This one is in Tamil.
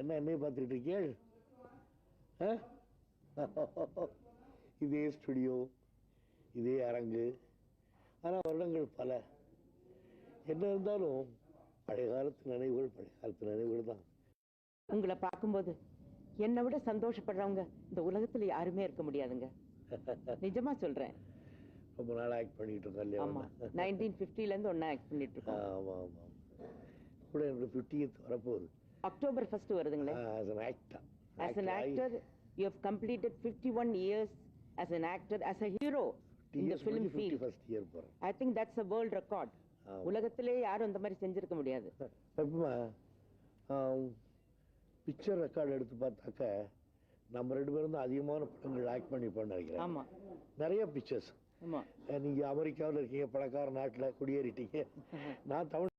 என்னைய பார்த்துக்கிட்டு இருக்கீள்? இதே ஸ்டுடியோ, இதே அரங்கு, ஆனால் வருடங்கள் பல. என்ன இருந்தாலும் பழைய காலத்து நினைவுகள் தான். உங்களை பார்க்கும்போது என்னை விட சந்தோஷப்படுறவங்க இந்த உலகத்துல யாருமே இருக்க முடியாதுங்க. நிஜமா சொல்றேன். ரொம்ப நாள் ஆக்ட் பண்ணிட்டு இருக்கோம் இல்லையா? 1950ல இருந்து ஒன்னா ஆக்ட் பண்ணிட்டு இருக்கோம். ஆமா ஆமா. கூட என்னோட 50th வரப்போகுது. October 1 வருதுங்களே. As an actor. As an actor, you have completed 51 years as an actor, as a hero in the film field. 51st year போறேன். I think that's a world record. உலகத்திலே யாரும் அந்த மாதிரி செஞ்சிருக்க முடியாது. எப்பமா பிக்சர் ரெக்கார்டு எடுத்து பார்த்தாக்க நம்ம 2 பேரும் தான் அதிகமான படங்கள் ஆக்ட் பண்ணிப்போம்னு நினைக்கிறேன். ஆமா. நிறைய பிக்சர்ஸ். நீங்க அமெரிக்காவில் இருக்கீங்க, பணக்கார நாட்டில் குடியேறிட்டீங்க. நான் தமிழ்